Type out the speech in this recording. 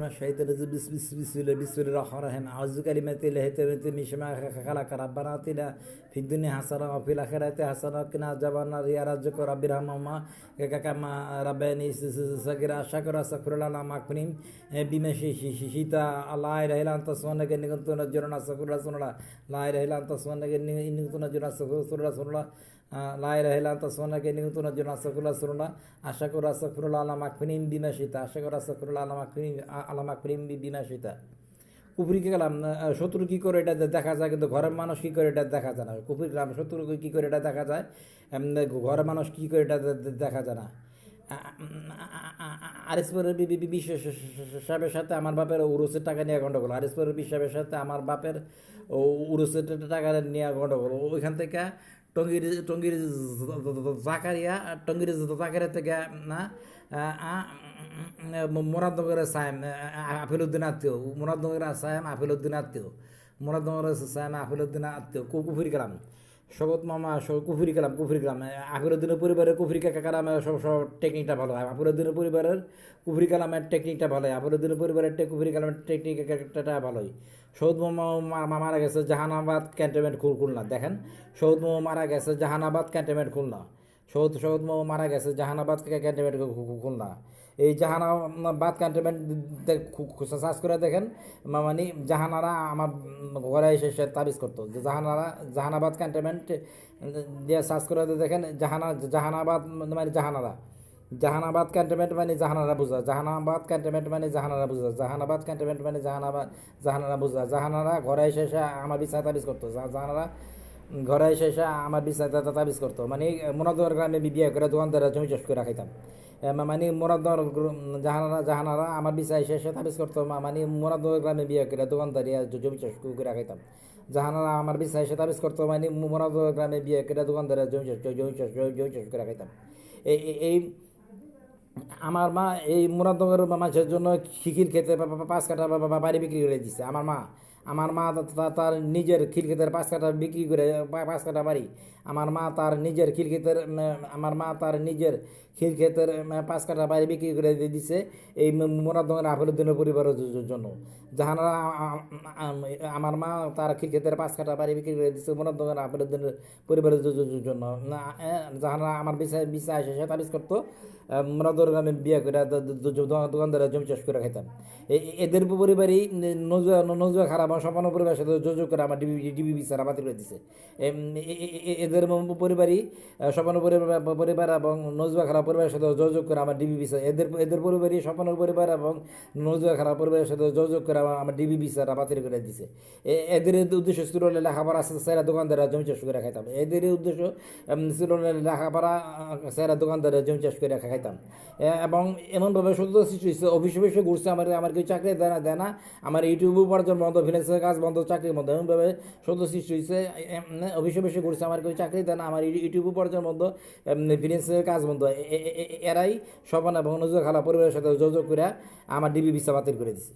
الشيطان الرجيم بسم الله الرحمن الرحيم أعوذ بكلمات الله التامات من شر ما خلق ربنا آتنا في الدنيا حسنة وفي الآخرة حسنة وقنا عذاب النار يا رزاق رب ارحمهما كما ربياني صغيرا شكرا استغفر الله العظيم أكبرين بما شئت لا إله إلا أنت سبحانك إني كنت من الظالمين استغفر الله لا إله إلا أنت سبحانك إني كنت من الظالمين استغفر الله لا إله إلا أنت سبحانك إني كنت من الظالمين استغفر الله أشكر استغفر الله العظيم أكبرين بما شئت أشكر استغفر الله العظيم أكبرين بما شئت কুফরি কালাম শত্রু কী করে এটা দেখা যায়, কিন্তু ঘরের মানুষ কী করে এটা দেখা যায় না। কুফরি কালাম শত্রু কী করে এটা দেখা যায়, ঘরের মানুষ কী করে এটা দেখা যায় না। আরিসপুরের বিবি সাহেবের সাথে আমার বাপের উরুসের টাকা নিয়ে গণ্ডগোল। আরিসপুরের বিবি সাহেবের সাথে আমার বাপের উরুসের টাকা নিয়ে গণ্ডগোল। ওইখান থেকে টঙ্গির জাকারিয়া থেকে না মুরাদনগরের সায়েম আফিলউদ্দিন আত্মীয়, মুরাদনগরের সায়েম আফিলউদ্দিন আত্মীয়, মুরাদনগরের সায়েম আফিলউদ্দিন আত্মীয় কুফরি কালাম শগত মামা কুফরি কালাম আফিলউদ্দিনের পরিবারের কুফরি কালামের সব টেকনিকটা ভালো হয়। আফিলউদ্দিনের পরিবারের কুফরি কালামের টেকনিকটা ভালো হয়। আফিলউদ্দিনের পরিবারের কুফরি কালামের টেকনিকটা ভালোই। সৌদ মামা মারা গেছে জাহানাবাদ ক্যান্টনমেন্ট খুলনা। দেখেন, সৌদ মামা মারা গেছে জাহানাবাদ ক্যান্টনমেন্ট খুলনা। সৌদ মামা মারা গেছে জাহানাবাদ ক্যান্টনমেন্ট খুলনা। এই জাহানাবাদ ক্যান্টনমেন্ট সার্চ করে দেখেন, মানে জাহানারা আমার ঘরে এসে তাবিজ করতো যে জাহানাবাদ ক্যান্টনমেন্ট দিয়ে সার্চ করে দেখেন জাহানাবাদ মানে জাহানাবাদ ক্যান্টনমেন্ট মানে জাহানারা বোঝা, জাহানাবাদ ক্যান্টনমেন্ট মানে জাহানারা বোঝা, জাহানাবাদ ক্যান্টনমেন্ট মানে জাহানারা বোঝা। জাহানারা ঘরে এসে আমার বিছানা তাবিজ করতো, জাহানারা ঘরে এসে আমার বিছানা তাবিজ করতো। মানে মোনাদর গ্রামে বিয়ে করে দোকানদারা জমি চাষ করে রাখাইতাম। মানে মোনাদর জাহানারা আমার বিছানা এসে তাবিজ করতো। মানে মোনাদর গ্রামে বিয়ে করে দোকানদারি জমি চাষ করে রাখাইতাম। জাহানারা আমার বিছানা এসে তাবিজ করতো। মানে মোনাদর গ্রামে বিয়ে করে দোকানদারা জমি চাষ করে রাখাইতাম। এই আমার মা এই মুরাদনগরের মাছের জন্য খিল খেতে 5 কাঠা বাড়ি বিক্রি করে দিচ্ছে। আমার মা তার নিজের খিল ক্ষেতের 5 কাঠা বিক্রি করে 5 কাঠা বাড়ি। আমার মা তার নিজের খিল ক্ষেতের 5 কাঠা বাড়ি বিক্রি করে দিচ্ছে এই মুরাদনগরের আফিলউদ্দিনের পরিবারের জন্য। জাহানারা আমার মা তার খিল ক্ষেতের 5 কাঠা বাড়ি বিক্রি করে দিচ্ছে মুরাদনগরের আফিলউদ্দিনের পরিবারের জন্য। জাহানারা আমার বিছা এসে তাবিজ করতো। মুরাদনগর গ্রামে বিয়ে করে দোকানদারা জমি চাষ করে খাইতাম। এদের পরিবারই নজুয়া খারাপ সম্পন্ন পরিবারের সাথে যোগাযোগ করে আমার ডিবি বিচারা বাতিল করে দিচ্ছে। এদের পরিবারই সম্পন্ন পরিবার এবং নজুয়া খারাপ পরিবারের সাথে যোগাযোগ করে আমার ডিবি বিচার এদের পরিবারই সম্পন্ন পরিবার এবং নজুয়া খারাপ পরিবারের সাথে যোগাযোগ করে আমার ডিবি বিচারা বাতিল করে দিচ্ছে। এদের উদ্দেশ্য ছিল লেখাপড়া সেরা দোকানদারা জমি চাষ করে খাইতাম। এদের উদ্দেশ্য ছিল লেখাপড়া সেরা দোকানদারা জমি চাষ করে খাইতাম। এবং এমনভাবে সত্য সৃষ্টি হচ্ছে, অফিসে ঘুরছে আমার কেউ চাকরি দেয় না, আমার ইউটিউব উপার্জন বন্ধ, ফিনান্সের কাজ বন্ধ, চাকরি বন্ধ। এমনভাবে সত্য সৃষ্টি হচ্ছে, অফিসে ঘুরছে আমার কেউ চাকরি দেয় না, আমার ইউটিউব উপার্জন বন্ধ, ফিনান্সের কাজ বন্ধ। এরাই সবান এবং নজর খালা পরিবারের সাথে যোগাযোগ করে আমার ডিবি ভিসা বাতিল করে দিছে।